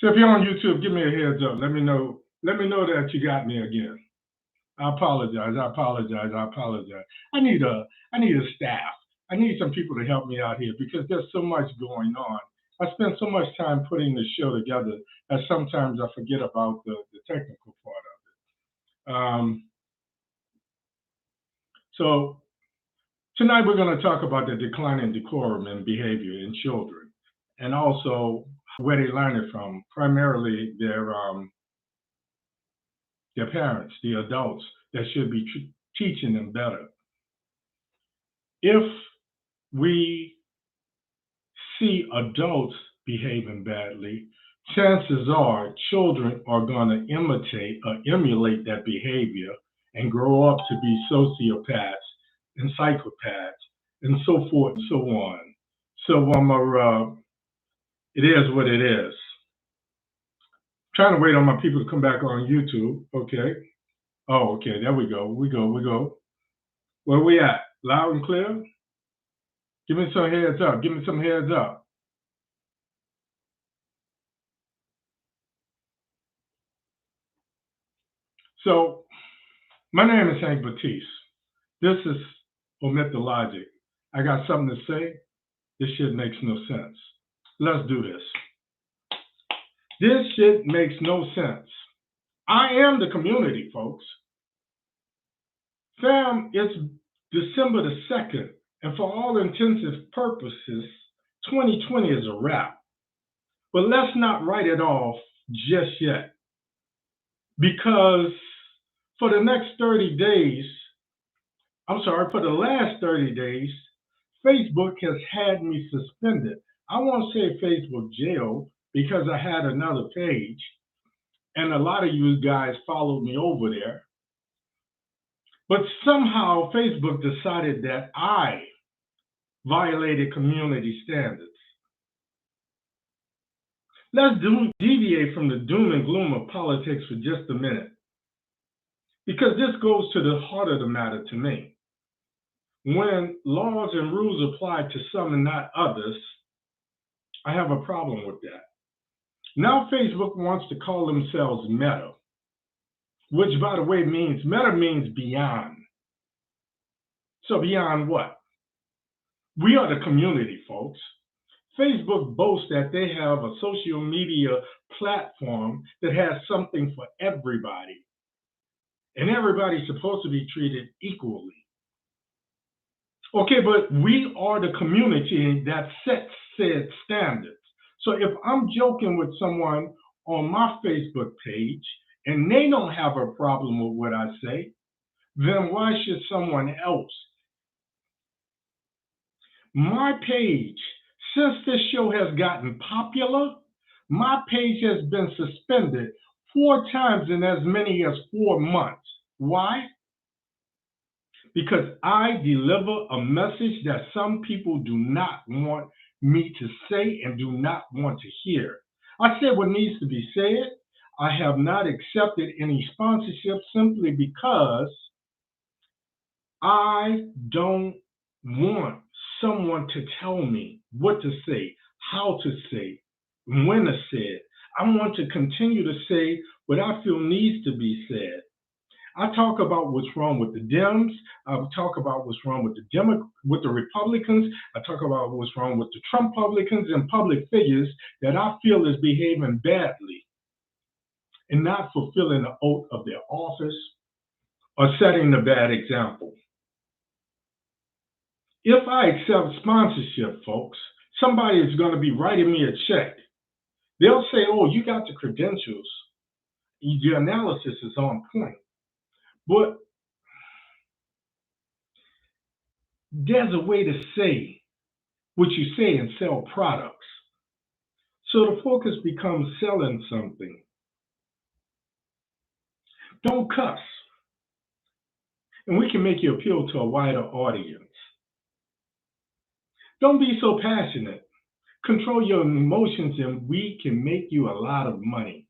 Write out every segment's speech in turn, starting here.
So if you're on YouTube, give me a heads up. Let me know. Let me know that you got me again. I apologize. I apologize. I apologize. I need a I need a staff. I need some people to help me out here because there's so much going on. I spend so much time putting the show together that sometimes I forget about the technical part of it. So tonight we're going to talk about the decline in decorum and behavior in children, and also where they learn it from, primarily their parents, the adults that should be teaching them better. If we see adults behaving badly, chances are children are going to imitate or emulate that behavior and grow up to be sociopaths and psychopaths and so forth and so on. So it is what it is. Trying to wait on my people to come back on YouTube. Okay. Oh, okay. There we go. We go. Where we at? Loud and clear? Give me some heads up. Give me some heads up. So, my name is Hank Batiste. This is OMITdaLOGIC. I got something to say. This shit makes no sense. Let's do this. This shit makes no sense. I am the community, folks. Fam, it's December the 2nd, and for all intensive purposes, 2020 is a wrap. But let's not write it off just yet. Because for the last 30 days, Facebook has had me suspended. I won't say Facebook jail because I had another page and a lot of you guys followed me over there. But somehow Facebook decided that I violated community standards. Let's deviate from the doom and gloom of politics for just a minute, because this goes to the heart of the matter to me. When laws and rules apply to some and not others, I have a problem with that. Now Facebook wants to call themselves Meta, which, by the way, Meta means beyond. So beyond what? We are the community, folks. Facebook boasts that they have a social media platform that has something for everybody, and everybody's supposed to be treated equally. Okay, but we are the community that sets said standards. So if I'm joking with someone on my Facebook page and they don't have a problem with what I say, then why should someone else? My page, since this show has gotten popular, my page has been suspended 4 times in as many as 4 months. Why? Because I deliver a message that some people do not want me to say and do not want to hear. I said what needs to be said. I have not accepted any sponsorship simply because I don't want someone to tell me what to say, how to say, when to say it. I want to continue to say what I feel needs to be said. I talk about what's wrong with the Dems. I talk about what's wrong with the Republicans. I talk about what's wrong with the Trump publicans and public figures that I feel is behaving badly and not fulfilling the oath of their office or setting the bad example. If I accept sponsorship, folks, somebody is going to be writing me a check. They'll say, oh, you got the credentials. Your analysis is on point. But there's a way to say what you say and sell products. So the focus becomes selling something. Don't cuss. And we can make you appeal to a wider audience. Don't be so passionate. Control your emotions and we can make you a lot of money.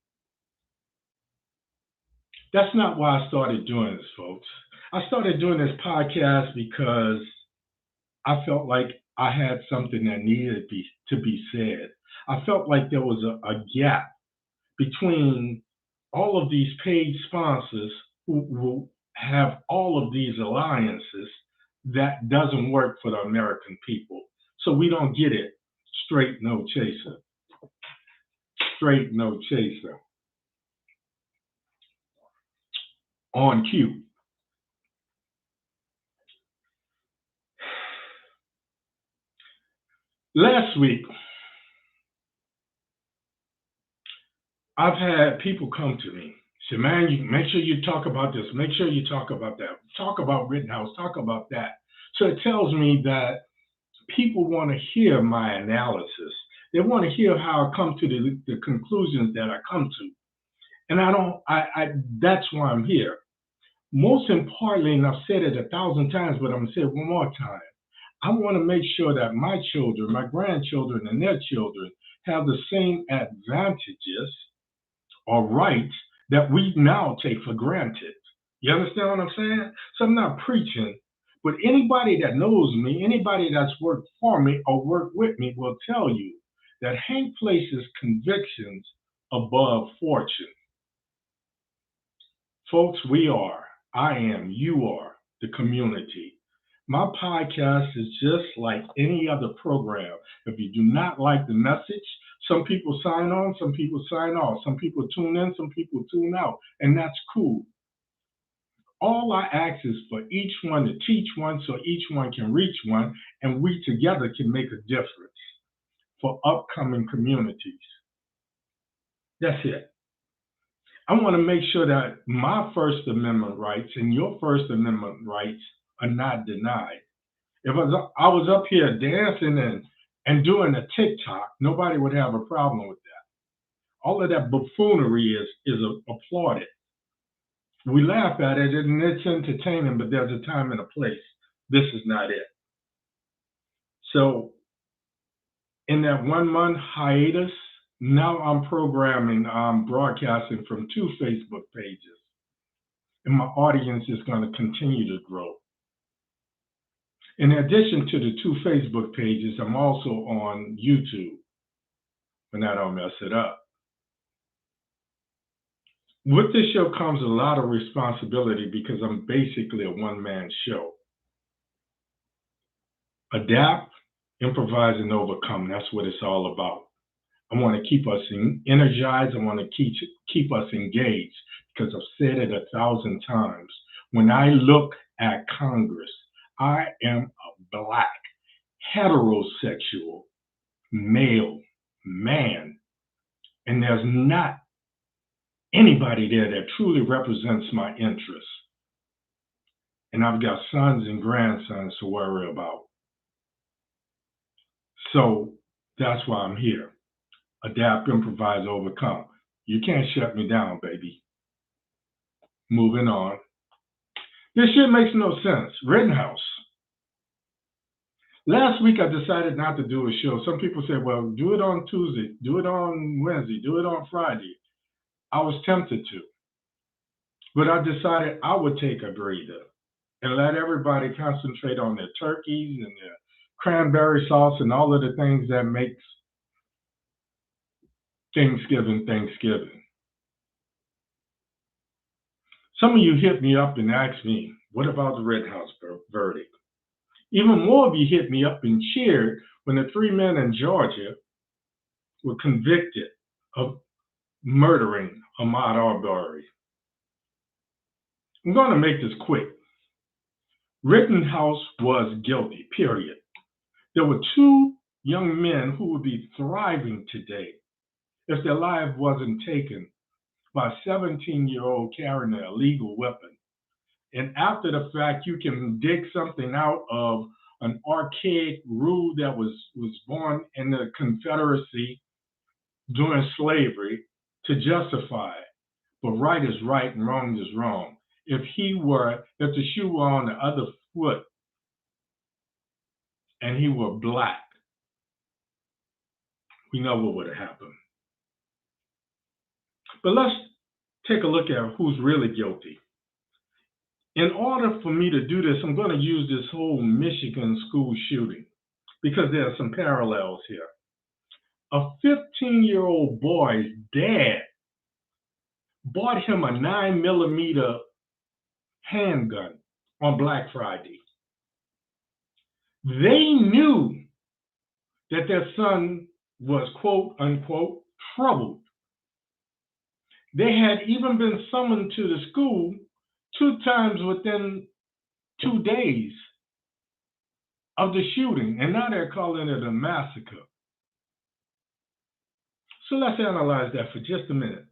That's not why I started doing this, folks. I started doing this podcast because I felt like I had something that needed to be said. I felt like there was a gap between all of these paid sponsors who have all of these alliances that doesn't work for the American people. So we don't get it. Straight no chaser. Straight no chaser. On cue. Last week, I've had people come to me, say, man, you make sure you talk about this, make sure you talk about that, talk about Rittenhouse, talk about that. So it tells me that people want to hear my analysis. They want to hear how I come to the conclusions that I come to. And that's why I'm here. Most importantly, and I've said it 1,000 times, but I'm going to say it one more time. I want to make sure that my children, my grandchildren, and their children have the same advantages or rights that we now take for granted. You understand what I'm saying? So I'm not preaching, but anybody that knows me, anybody that's worked for me or worked with me will tell you that Hank places convictions above fortune. Folks, I am, you are, the community. My podcast is just like any other program. If you do not like the message, some people sign on, some people sign off, some people tune in, some people tune out, and that's cool. All I ask is for each one to teach one so each one can reach one, and we together can make a difference for upcoming communities. That's it. I want to make sure that my First Amendment rights and your First Amendment rights are not denied. If I was up here dancing and doing a TikTok, nobody would have a problem with that. All of that buffoonery is applauded. We laugh at it and it's entertaining, but there's a time and a place. This is not it. So in that 1 month hiatus, now I'm broadcasting from 2 Facebook pages. And my audience is going to continue to grow. In addition to the 2 Facebook pages, I'm also on YouTube, when I don't mess it up. With this show comes a lot of responsibility because I'm basically a one-man show. Adapt, improvise, and overcome. That's what it's all about. I want to keep us energized. I want to keep us engaged because I've said it 1,000 times. When I look at Congress, I am a black, heterosexual, male, man, and there's not anybody there that truly represents my interests. And I've got sons and grandsons to worry about. So that's why I'm here. Adapt, improvise, overcome. You can't shut me down, baby. Moving on. This shit makes no sense. Rittenhouse. Last week, I decided not to do a show. Some people said, well, do it on Tuesday, do it on Wednesday, do it on Friday. I was tempted to. But I decided I would take a breather and let everybody concentrate on their turkeys and their cranberry sauce and all of the things that makes Thanksgiving. Some of you hit me up and asked me, what about the Rittenhouse verdict? Even more of you hit me up and cheered when the 3 men in Georgia were convicted of murdering Ahmaud Arbery. I'm going to make this quick. Rittenhouse was guilty, period. There were 2 young men who would be thriving today if their life wasn't taken by a 17-year-old carrying an illegal weapon. And after the fact, you can dig something out of an archaic rule that was born in the Confederacy during slavery to justify it. But right is right and wrong is wrong. If the shoe were on the other foot and he were black, we know what would have happened. But let's take a look at who's really guilty. In order for me to do this, I'm going to use this whole Michigan school shooting because there are some parallels here. A 15-year-old boy's dad bought him a 9mm handgun on Black Friday. They knew that their son was, quote unquote, troubled. They had even been summoned to the school 2 times within 2 days of the shooting, and now they're calling it a massacre. So let's analyze that for just a minute.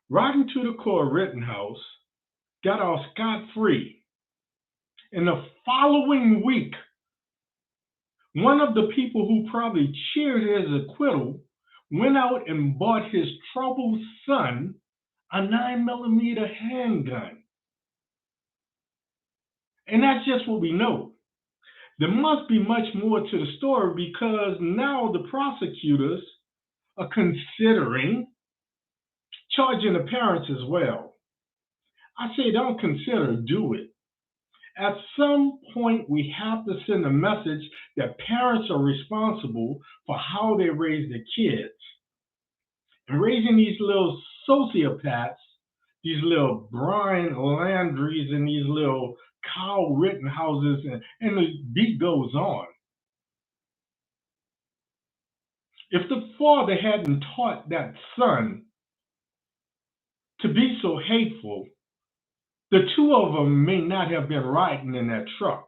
Rotten to the core Rittenhouse got off scot-free. In the following week, one of the people who probably cheered his acquittal went out and bought his troubled son a 9mm handgun. And that's just what we know. There must be much more to the story, because now the prosecutors are considering charging the parents as well. I say don't consider, do it. At some point, we have to send a message that parents are responsible for how they raise their kids. And raising these little sociopaths, these little Brian Landrys and these little Kyle Rittenhouses, and the beat goes on. If the father hadn't taught that son to be so hateful, the 2 of them may not have been riding in that truck.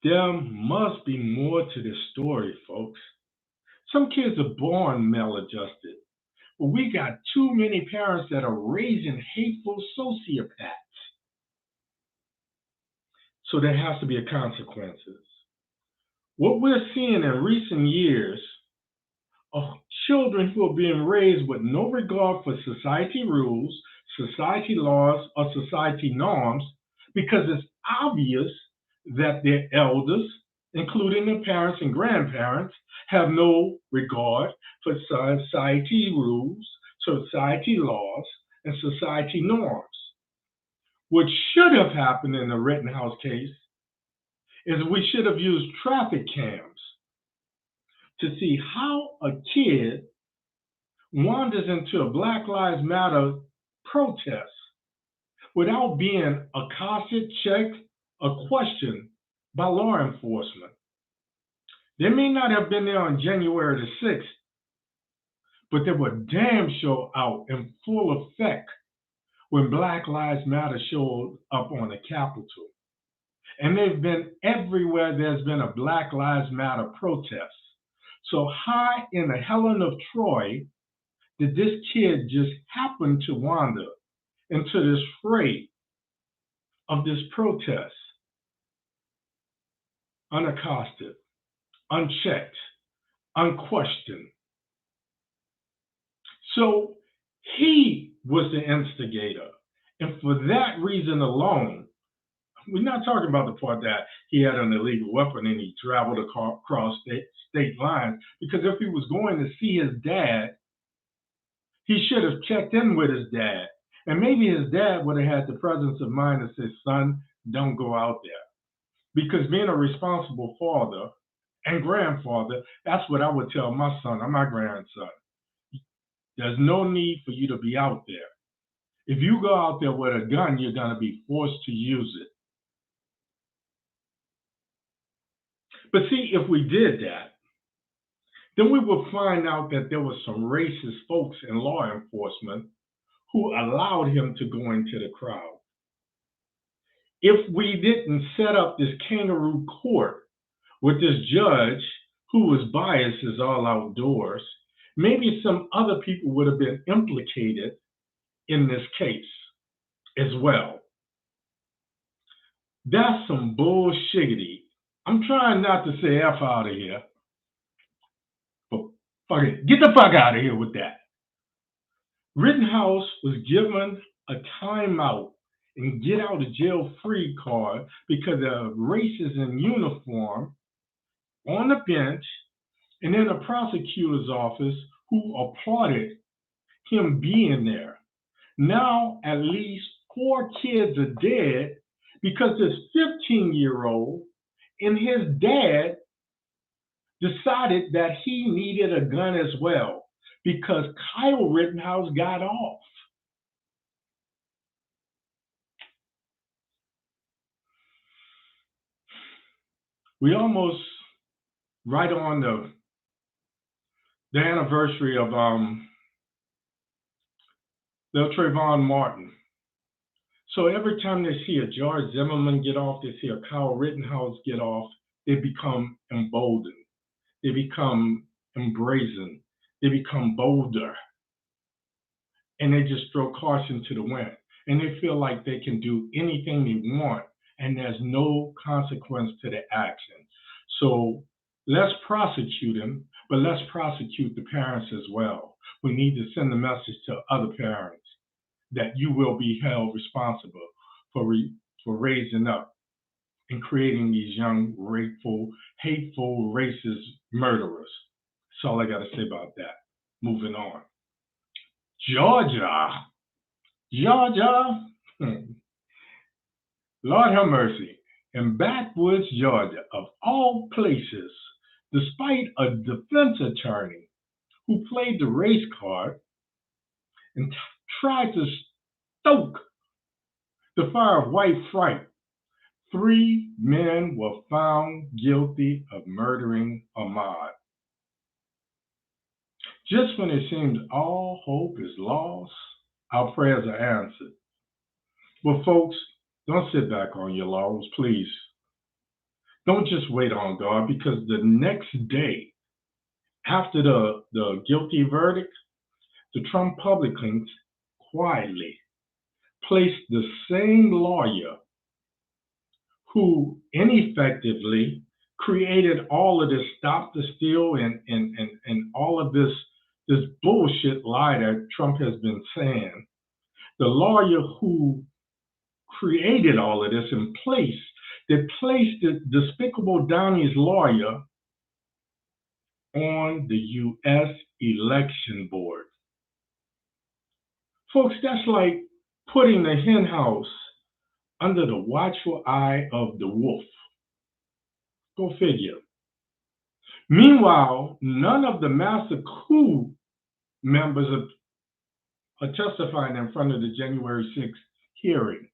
There must be more to this story, folks. Some kids are born maladjusted, but we got too many parents that are raising hateful sociopaths. So there has to be consequences. What we're seeing in recent years are children who are being raised with no regard for society rules, society laws, or society norms, because it's obvious that their elders, including their parents and grandparents, have no regard for society rules, society laws, and society norms. What should have happened in the Rittenhouse case is we should have used traffic cams to see how a kid wanders into a Black Lives Matter protest without being accosted, checked, or questioned by law enforcement. They may not have been there on January the 6th, but they were damn sure out in full effect when Black Lives Matter showed up on the Capitol. And they've been everywhere there's been a Black Lives Matter protest. So how in the Helen of Troy did this kid just happen to wander into this fray of this protest unaccosted, unchecked, unquestioned? So he was the instigator. And for that reason alone, we're not talking about the part that he had an illegal weapon and he traveled across state lines, because if he was going to see his dad, he should have checked in with his dad. And maybe his dad would have had the presence of mind to say, son, don't go out there. Because being a responsible father and grandfather, that's what I would tell my son or my grandson. There's no need for you to be out there. If you go out there with a gun, you're going to be forced to use it. But see, if we did that, then we would find out that there were some racist folks in law enforcement who allowed him to go into the crowd. If we didn't set up this kangaroo court with this judge who was biased as all outdoors, maybe some other people would have been implicated in this case as well. That's some bullshiggity. I'm trying not to say F out of here, but fuck it. Get the fuck out of here with that. Rittenhouse was given a timeout and get out of jail free card because of racists in uniform on the bench and in the prosecutor's office who applauded him being there. Now at least 4 kids are dead because this 15-year-old and his dad decided that he needed a gun as well because Kyle Rittenhouse got off. We almost right on the anniversary of Lil Trayvon Martin. So every time they see a George Zimmerman get off, they see a Kyle Rittenhouse get off, they become emboldened. They become embracing. They become bolder. And they just throw caution to the wind. And they feel like they can do anything they want and there's no consequence to the action. So let's prosecute him, but let's prosecute the parents as well. We need to send a message to other parents that you will be held responsible for raising up and creating these young, hateful, racist murderers. That's all I got to say about that. Moving on. Georgia. Lord have mercy. In backwoods Georgia, of all places, despite a defense attorney who played the race card and tried to stoke the fire of white fright, 3 men were found guilty of murdering Ahmaud. Just when it seems all hope is lost, our prayers are answered. Well, folks, don't sit back on your laurels, please. Don't just wait on God, because the next day, after the guilty verdict, the Trump Republicans quietly placed the same lawyer who ineffectively created all of this stop the steal and all of this bullshit lie that Trump has been saying. The lawyer who created all of this in place, they placed the despicable Donnie's lawyer on the U.S. election board. Folks, that's like putting the hen house under the watchful eye of the wolf. Go figure. Meanwhile, none of the master coup members are testifying in front of the January 6th hearing.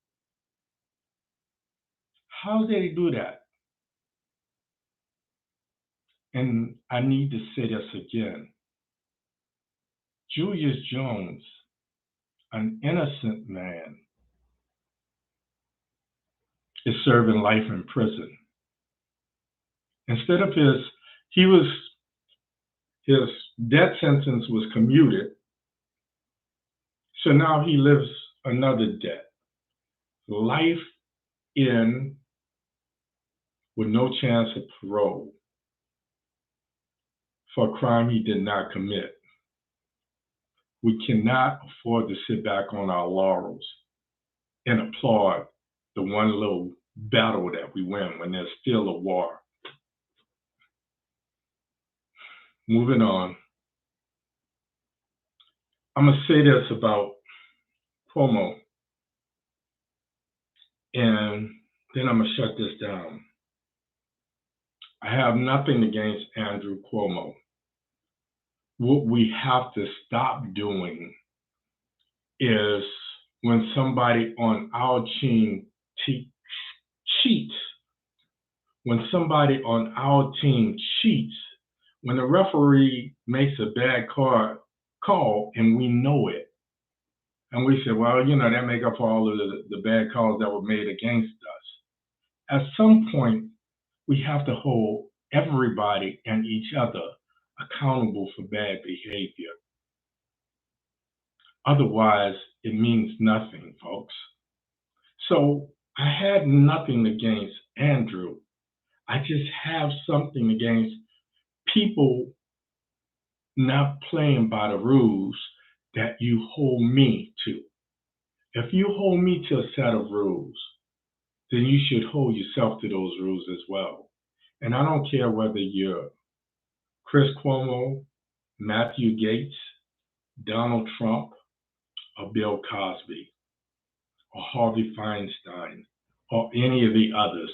How did they do that? And I need to say this again. Julius Jones, an innocent man, is serving life in prison. Instead of his death sentence was commuted, so now he lives another death. Life in with no chance of parole for a crime he did not commit. We cannot afford to sit back on our laurels and applaud the one little battle that we win when there's still a war. Moving on. I'm going to say this about Cuomo, and then I'm going to shut this down. I have nothing against Andrew Cuomo. What we have to stop doing is when somebody on our team cheats, when somebody on our team cheats, when the referee makes a bad call and we know it, and we say, well, that make up for all of the bad calls that were made against us. At some point, we have to hold everybody and each other accountable for bad behavior. Otherwise, it means nothing, folks. So I had nothing against Andrew. I just have something against people not playing by the rules that you hold me to. If you hold me to a set of rules, then you should hold yourself to those rules as well. And I don't care whether you're Chris Cuomo, Matthew Gaetz, Donald Trump, or Bill Cosby, or Harvey Feinstein, or any of the others.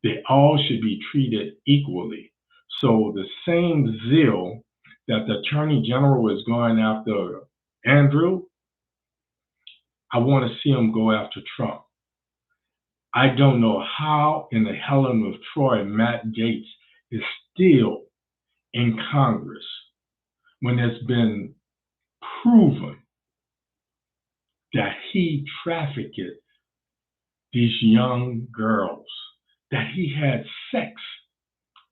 They all should be treated equally. So the same zeal that the Attorney General is going after Andrew, I want to see him go after Trump. I don't know how in the Helen of Troy Matt Gaetz is still in Congress when it's been proven that he trafficked these young girls, that he had sex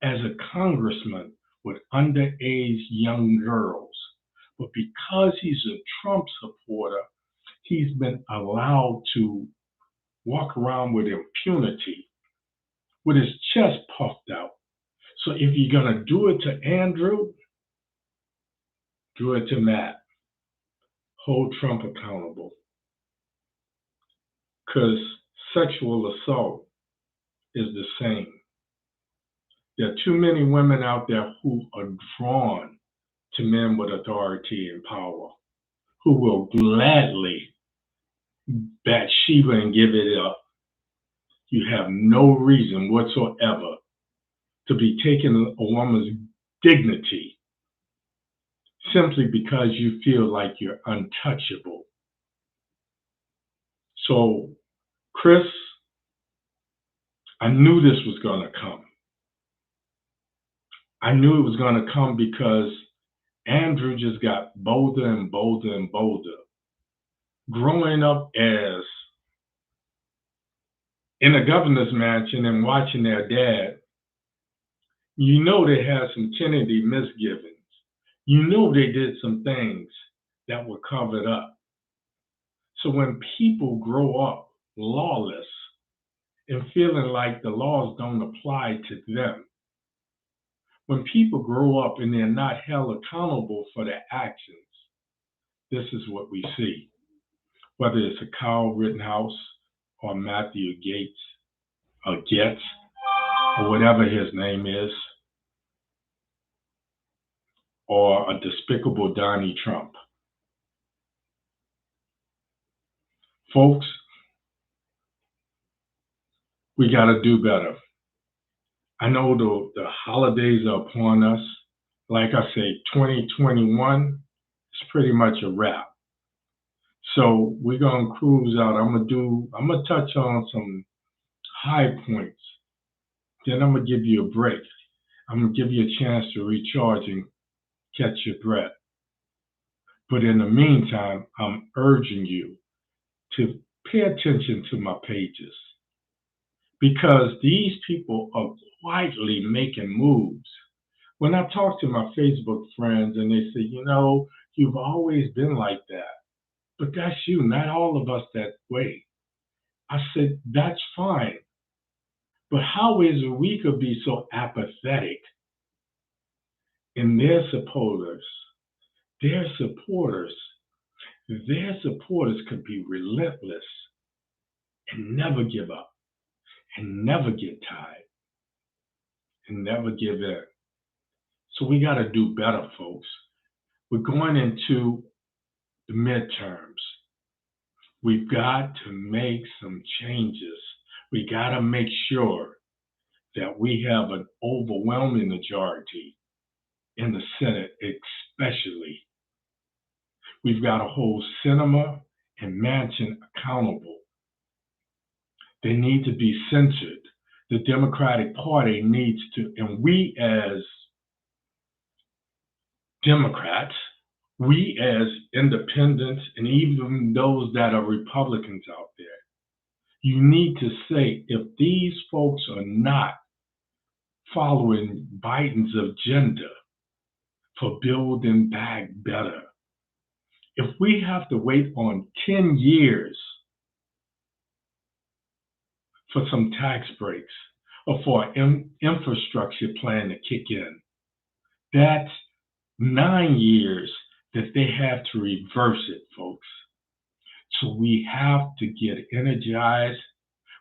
as a congressman with underage young girls. But because he's a Trump supporter, he's been allowed to walk around with impunity, with his chest puffed out. So if you're going to do it to Andrew, do it to Matt. Hold Trump accountable. Because sexual assault is the same. There are too many women out there who are drawn to men with authority and power, who will gladly Bathsheba and give it up. You have no reason whatsoever to be taking a woman's dignity simply because you feel like you're untouchable. So, Chris, I knew this was going to come. I knew it was going to come because Andrew just got bolder and bolder and bolder. Growing up as in a governor's mansion and watching their dad, you know they had some Kennedy misgivings. You know they did some things that were covered up. So when people grow up lawless and feeling like the laws don't apply to them, when people grow up and they're not held accountable for their actions, this is what we see. Whether it's a Kyle Rittenhouse or Matthew Gaetz, or whatever his name is, or a despicable Donnie Trump. Folks, we got to do better. I know the holidays are upon us. Like I say, 2021 is pretty much a wrap. So we're gonna cruise out. I'm gonna touch on some high points. Then I'm gonna give you a break. I'm gonna give you a chance to recharge and catch your breath. But in the meantime, I'm urging you to pay attention to my pages, because these people are quietly making moves. When I talk to my Facebook friends and they say, you've always been like that, but that's you, not all of us that way. I said, that's fine. But how is it we could be so apathetic in their supporters could be relentless and never give up and never get tired and never give in. So we got to do better, folks. We're going into the midterms. We've got to make some changes. We got to make sure that we have an overwhelming majority in the Senate, especially. We've got to hold Sinema and Manchin accountable. They need to be censored. The Democratic Party needs to, and we as Democrats, we as independents, and even those that are Republicans out there, you need to say, if these folks are not following Biden's agenda for building back better, if we have to wait on 10 years for some tax breaks or for an infrastructure plan to kick in, that's 9 years that they have to reverse it, folks. So we have to get energized.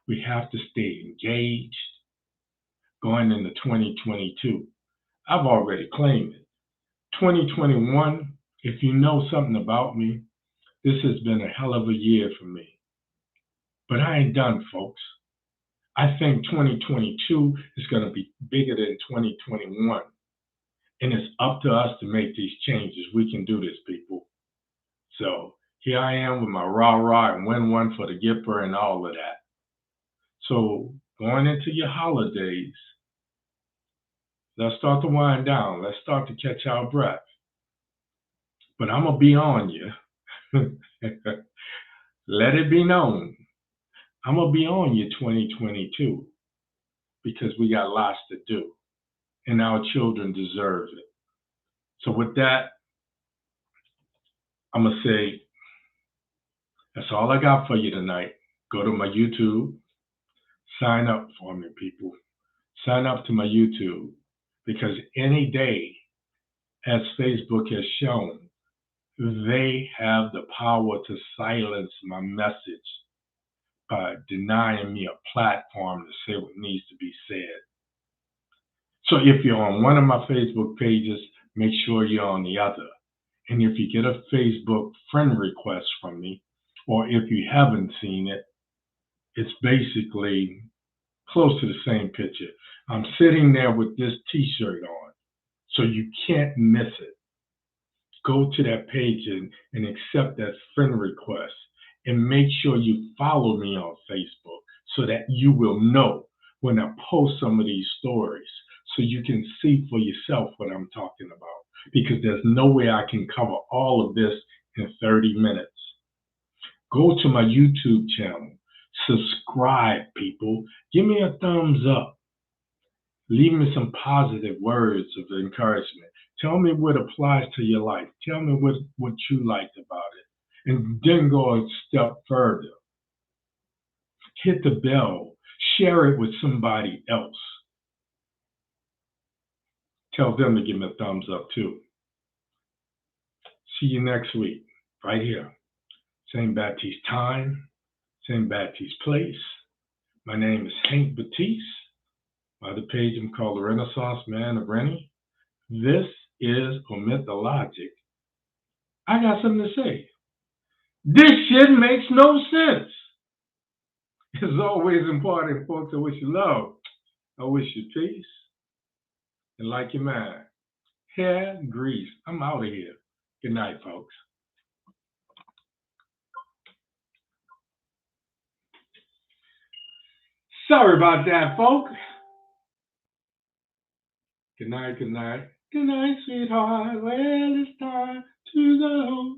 We have to stay engaged going into 2022. I've already claimed it. 2021, if you know something about me, this has been a hell of a year for me. But I ain't done, folks. I think 2022 is going to be bigger than 2021. And it's up to us to make these changes. We can do this, people. So here I am with my rah-rah and win one for the Gipper and all of that. So going into your holidays, let's start to wind down. Let's start to catch our breath. But I'm going to be on you. Let it be known. I'm going to be on you 2022 because we got lots to do. And our children deserve it. So with that, I'm going to say, that's all I got for you tonight. Go to my YouTube. Sign up for me, people. Sign up to my YouTube. Because any day, as Facebook has shown, they have the power to silence my message by denying me a platform to say what needs to be said. So if you're on one of my Facebook pages, make sure you're on the other. And if you get a Facebook friend request from me, or if you haven't seen it, it's basically close to the same picture. I'm sitting there with this t-shirt on, so you can't miss it. Go to that page and accept that friend request, and make sure you follow me on Facebook so that you will know when I post some of these stories, so you can see for yourself what I'm talking about, because there's no way I can cover all of this in 30 minutes. Go to my YouTube channel. Subscribe, people. Give me a thumbs up. Leave me some positive words of encouragement. Tell me what applies to your life. Tell me what you liked about it. And then go a step further. Hit the bell. Share it with somebody else. Tell them to give me a thumbs up too. See you next week, right here. Same Baptiste time, same Baptiste place. My name is Hank Batiste. By the page, I'm called the Renaissance Man of Rennie. This is OMITdaLOGIC. I got something to say. This shit makes no sense. It's always important, folks. I wish you love. I wish you peace. And like your mind, hair, grease. I'm out of here. Good night, folks. Sorry about that, folks. Good night, good night. Good night, sweetheart. Well, it's time to go.